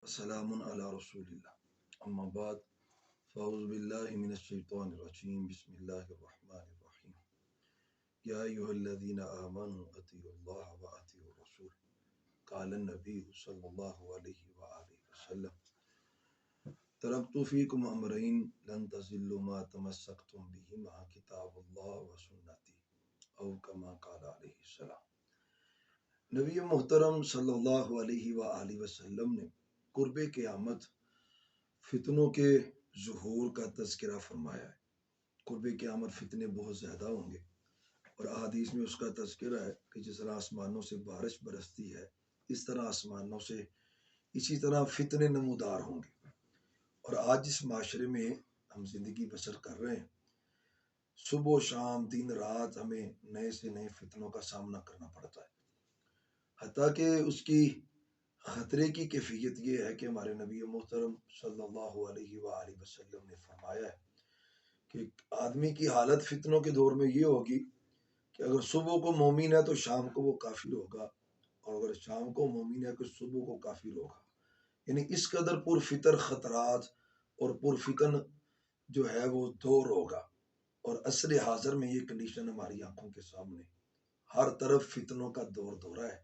السلام علی رسول اللہ اما بعد فاعوذ باللہ من الشیطان الرجیم بسم اللہ الرحمن الرحیم یا ایھا الذین آمنوا اطیعوا اللہ واطیعوا الرسول قال النبی صلی اللہ علیہ وآلہ وسلم ترکت فیکم امرین لن تضلوا ما تمسکتم بہما کتاب اللہ وسنتی او کما قال علیہ السلام۔ نبی محترم صلی اللہ علیہ وآلہ وسلم نے قرب قیامت فتنوں کے ظہور کا تذکرہ فرمایا ہے۔ قرب قیامت فتنے بہت زیادہ ہوں گے، اور احادیث میں اس کا تذکرہ ہے کہ جس طرح آسمانوں سے بارش برستی ہے اس طرح آسمانوں سے اسی طرح فتنے نمودار ہوں گے۔ اور آج جس معاشرے میں ہم زندگی بسر کر رہے ہیں، صبح و شام دن رات ہمیں نئے سے نئے فتنوں کا سامنا کرنا پڑتا ہے، حتیٰ کہ اس کی خطرے کی کیفیت یہ ہے کہ ہمارے نبی محترم صلی اللہ علیہ وآلہ وسلم نے فرمایا ہے کہ آدمی کی حالت فتنوں کے دور میں یہ ہوگی کہ اگر صبح کو مومن ہے تو شام کو وہ کافر ہوگا، اور اگر شام کو مومن ہے تو صبح کو کافر ہوگا۔ یعنی اس قدر پرفتر خطرات اور پرفتن جو ہے وہ دور ہوگا، اور عصر حاضر میں یہ کنڈیشن ہماری آنکھوں کے سامنے، ہر طرف فتنوں کا دور دورہ ہے۔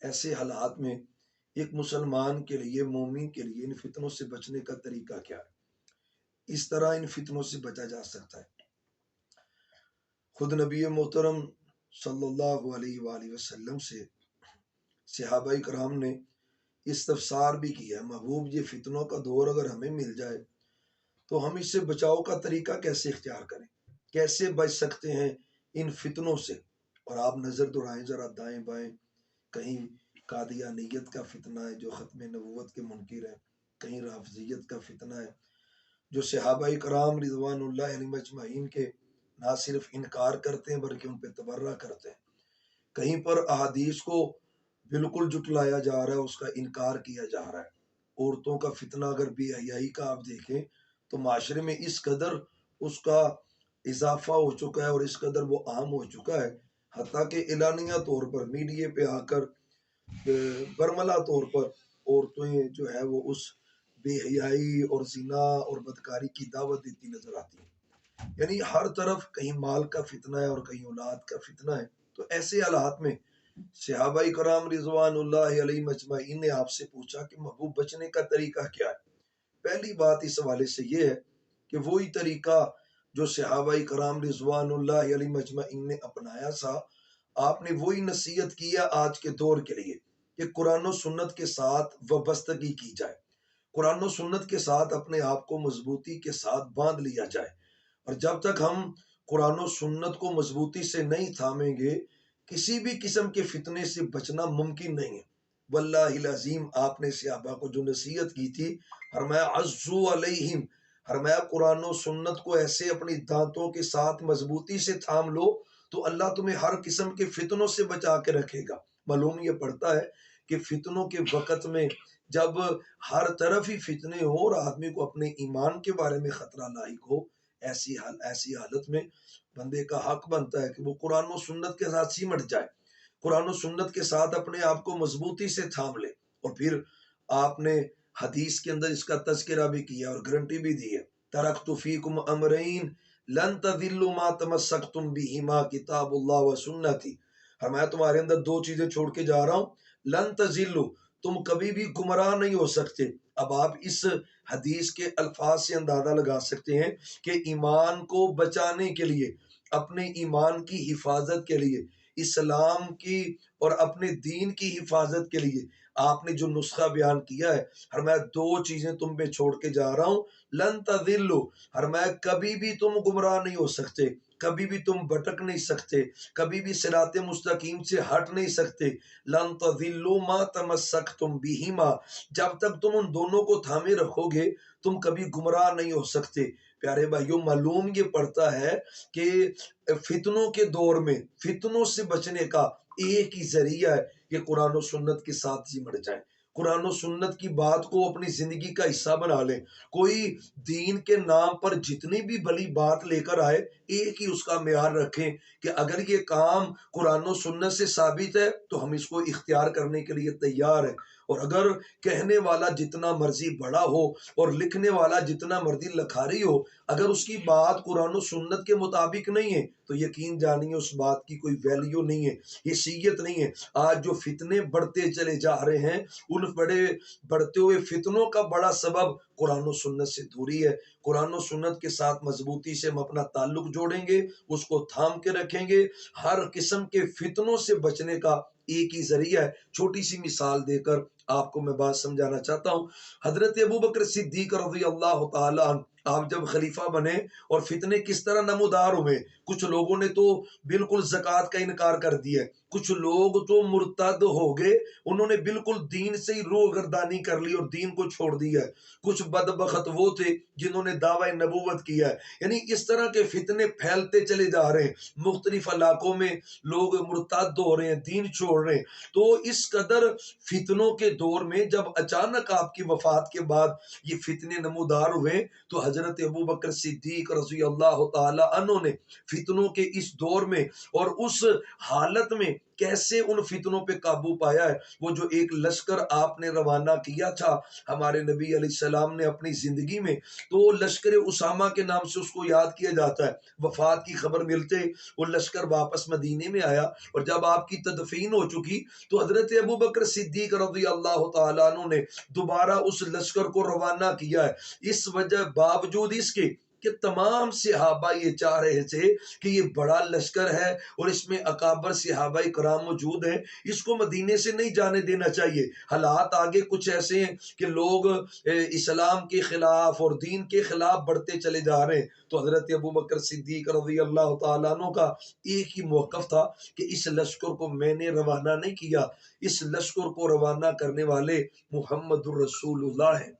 ایسے حالات میں ایک مسلمان کے لیے، مومن کے لیے ان فتنوں سے بچنے کا طریقہ کیا ہے، اس طرح ان فتنوں سے بچا جا سکتا ہے۔ خود نبی محترم صلی اللہ علیہ وآلہ وسلم سے صحابہ کرام نے استفسار بھی کیا ہے، محبوب یہ فتنوں کا دور اگر ہمیں مل جائے تو ہم اس سے بچاؤ کا طریقہ کیسے اختیار کریں، کیسے بچ سکتے ہیں ان فتنوں سے۔ اور آپ نظر دوڑائیں ذرا دائیں بائیں، کہیں قادیانیت کا فتنہ ہے جو ختم نبوت کے منکر ہے، کہیں رافضیت کا فتنہ ہے جو صحابہ کرام رضوان اللہ علیہم اجمعین کے نہ صرف انکار کرتے ہیں بلکہ ان پہ تبرہ کرتے ہیں، کہیں پر احادیث کو بالکل جٹلایا جا رہا ہے، اس کا انکار کیا جا رہا ہے۔ عورتوں کا فتنہ اگر بے حیائی کا آپ دیکھیں تو معاشرے میں اس قدر اس کا اضافہ ہو چکا ہے اور اس قدر وہ عام ہو چکا ہے، حتیٰ کہ اعلانیہ طور پر میڈیا پہ آ کر برملا طور پر عورتیں جو ہے وہ اس بے حیائی اور زنا اور بدکاری کی دعوت دیتی نظر آتی ہیں۔ یعنی ہر طرف کہیں مال کا فتنہ ہے اور کہیں اولاد کا فتنہ ہے۔ تو ایسے حالات میں صحابہ کرام رضوان اللہ علیہ مجمعین نے آپ سے پوچھا کہ محبوب بچنے کا طریقہ کیا ہے۔ پہلی بات اس حوالے سے یہ ہے کہ وہی طریقہ جو صحابہ کرام رضوان اللہ علیہ مجمعین نے اپنایا تھا، آپ نے وہی نصیحت کیا آج کے دور کے لیے کہ قرآن و سنت کے ساتھ وابستگی کی جائے، قرآن و سنت کے ساتھ اپنے آپ کو مضبوطی کے ساتھ باندھ لیا جائے۔ اور جب تک ہم قرآن و سنت کو مضبوطی سے نہیں تھامیں گے، کسی بھی قسم کے فتنے سے بچنا ممکن نہیں ہے۔ واللہ العظیم آپ نے صحابہ کو جو نصیحت کی تھی، فرمایا عزو علیہم، فرمایا قرآن و سنت کو ایسے اپنی دانتوں کے ساتھ مضبوطی سے تھام لو تو اللہ تمہیں ہر قسم کے فتنوں سے بچا کے رکھے گا۔ معلوم یہ پڑتا ہے کہ فتنوں کے وقت میں جب ہر طرف ہی فتنے ہو اور آدمی کو اپنے ایمان کے بارے میں خطرہ لاحق ہو، ایسی حالت میں بندے کا حق بنتا ہے کہ وہ قرآن و سنت کے ساتھ سمٹ جائے، قرآن و سنت کے ساتھ اپنے آپ کو مضبوطی سے تھام لے۔ اور پھر آپ نے حدیث کے اندر اس کا تذکرہ بھی کیا اور گارنٹی بھی دی ہے، ترکت فیکم امرین لن تضلوا ما تمسکتم بہما کتاب اللہ و سنتی، فرمایا تمہارے اندر دو چیزیں چھوڑ کے جا رہا ہوں، لن تضلوا، تم کبھی بھی گمراہ نہیں ہو سکتے۔ اب آپ اس حدیث کے الفاظ سے اندازہ لگا سکتے ہیں کہ ایمان کو بچانے کے لیے، اپنے ایمان کی حفاظت کے لیے، اسلام کی اور اپنے دین کی حفاظت کے لیے آپ نے جو نسخہ بیان کیا ہے، فرمایا دو چیزیں تم پہ چھوڑ کے جا رہا ہوں، لن تضلوا، فرمایا کبھی بھی تم گمراہ نہیں ہو سکتے، کبھی بھی تم بھٹک نہیں سکتے، کبھی بھی صراط مستقیم سے ہٹ نہیں سکتے۔ لن تضلوا ما تمسکتم بہما، جب تک تم ان دونوں کو تھامے رکھو گے تم کبھی گمراہ نہیں ہو سکتے۔ پیارے بھائیوں، معلوم یہ پڑتا ہے کہ فتنوں کے دور میں فتنوں سے بچنے کا ایک ہی ذریعہ ہے کہ قرآن و سنت کے ساتھ سمٹ جائیں، قرآن و سنت کی بات کو اپنی زندگی کا حصہ بنا لیں۔ کوئی دین کے نام پر جتنی بھی بھلی بات لے کر آئے، ایک ہی اس کا معیار رکھیں کہ اگر یہ کام قرآن و سنت سے ثابت ہے تو ہم اس کو اختیار کرنے کے لیے تیار ہیں، اور اگر کہنے والا جتنا مرضی بڑا ہو اور لکھنے والا جتنا مرضی لکھاری ہو، اگر اس کی بات قرآن و سنت کے مطابق نہیں ہے تو یقین جانیے اس بات کی کوئی ویلیو نہیں ہے، حیثیت نہیں ہے۔ آج جو فتنے بڑھتے چلے جا رہے ہیں، ان بڑے بڑھتے ہوئے فتنوں کا بڑا سبب قرآن و سنت سے دوری ہے۔ قرآن و سنت کے ساتھ مضبوطی سے ہم اپنا تعلق جوڑیں گے، اس کو تھام کے رکھیں گے، ہر قسم کے فتنوں سے بچنے کا ایک ہی ذریعہ ہے۔ چھوٹی سی مثال دے کر آپ کو میں بات سمجھانا چاہتا ہوں۔ حضرت ابوبکر صدیق رضی اللہ تعالی عنہ آپ جب خلیفہ بنے اور فتنے کس طرح نمودار ہوئے، کچھ لوگوں نے تو بالکل زکوٰۃ کا انکار کر دیا، کچھ لوگ تو مرتد ہو گئے، انہوں نے بالکل دین سے ہی روح گردانی کر لی اور دین کو چھوڑ دیا ہے، کچھ بدبخت وہ تھے جنہوں نے دعوی نبوت کیا ہے۔ یعنی اس طرح کے فتنے پھیلتے چلے جا رہے ہیں، مختلف علاقوں میں لوگ مرتد ہو رہے ہیں، دین چھوڑ رہے ہیں۔ تو اس قدر فتنوں کے دور میں جب اچانک آپ کی وفات کے بعد یہ فتنے نمودار ہوئے تو حضرت ابوبکر صدیق رضی اللہ تعالی عنہ نے فتنوں کے اس دور میں اور اس حالت میں کیسے ان فتنوں پہ قابو پایا ہے۔ وہ جو ایک لشکر آپ نے روانہ کیا تھا ہمارے نبی علیہ السلام نے اپنی زندگی میں، تو لشکر اسامہ کے نام سے اس کو یاد کیا جاتا ہے۔ وفات کی خبر ملتے وہ لشکر واپس مدینے میں آیا، اور جب آپ کی تدفین ہو چکی تو حضرت ابوبکر صدیق رضی اللہ تعالیٰ عنہ نے دوبارہ اس لشکر کو روانہ کیا ہے۔ اس وجہ باوجود اس کے کہ تمام صحابہ یہ چاہ رہے تھے کہ یہ بڑا لشکر ہے اور اس میں اکابر صحابہ کرام موجود ہیں، اس کو مدینے سے نہیں جانے دینا چاہیے۔ حالات آگے کچھ ایسے ہیں کہ لوگ اسلام کے خلاف اور دین کے خلاف بڑھتے چلے جا رہے ہیں، تو حضرت ابوبکر صدیق رضی اللہ تعالیٰ عنہ کا ایک ہی موقف تھا کہ اس لشکر کو میں نے روانہ نہیں کیا، اس لشکر کو روانہ کرنے والے محمد الرسول اللہ ہیں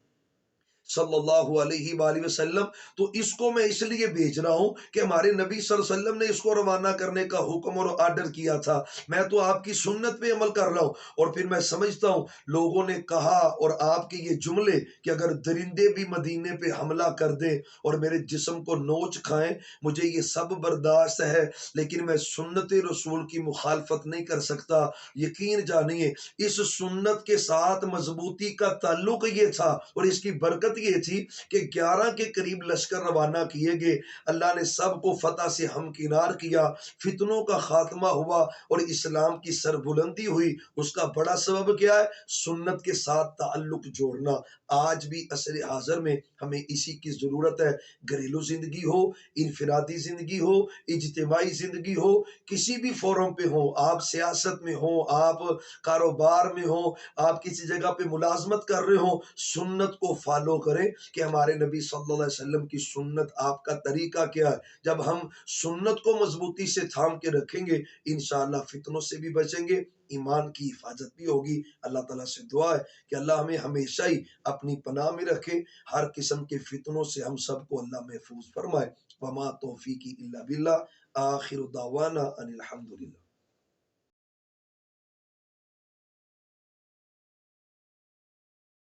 صلی اللہ علیہ وآلہ وسلم۔ تو اس کو میں اس لیے بھیج رہا ہوں کہ ہمارے نبی صلی اللہ علیہ وسلم نے اس کو روانہ کرنے کا حکم اور آرڈر کیا تھا، میں تو آپ کی سنت پہ عمل کر رہا ہوں۔ اور پھر میں سمجھتا ہوں لوگوں نے کہا، اور آپ کے یہ جملے کہ اگر درندے بھی مدینے پہ حملہ کر دیں اور میرے جسم کو نوچ کھائیں مجھے یہ سب برداشت ہے، لیکن میں سنت رسول کی مخالفت نہیں کر سکتا۔ یقین جانیے اس سنت کے ساتھ مضبوطی کا تعلق یہ تھا اور اس کی برکت یہ تھی کہ 11 کے قریب لشکر روانہ کیے گئے، اللہ نے سب کو فتح سے ہمکنار کیا، فتنوں کا خاتمہ ہوا اور اسلام کی سربلندی ہوئی۔ اس کا بڑا سبب کیا ہے؟ سنت کے ساتھ تعلق جوڑنا۔ آج بھی عصر حاضر میں ہمیں اسی کی ضرورت ہے، گھریلو زندگی ہو، انفرادی زندگی ہو، اجتماعی زندگی ہو، کسی بھی فورم پہ ہو، آپ سیاست میں ہو، آپ کاروبار میں ہو، آپ کسی جگہ پہ ملازمت کر رہے ہو، سنت کو فالو کریں کہ ہمارے نبی صلی اللہ علیہ وسلم کی سنت، آپ کا طریقہ کیا ہے۔ جب ہم سنت کو مضبوطی سے تھام کے رکھیں گے انشاءاللہ فتنوں سے بھی بچیں گے، ایمان کی حفاظت بھی ہوگی۔ اللہ تعالیٰ سے دعا ہے کہ اللہ ہمیں ہمیشہ ہی اپنی پناہ میں رکھے، ہر قسم کے فتنوں سے ہم سب کو اللہ محفوظ فرمائے۔ وما توفیقی الا باللہ، آخر دعوانا ان الحمدللہ۔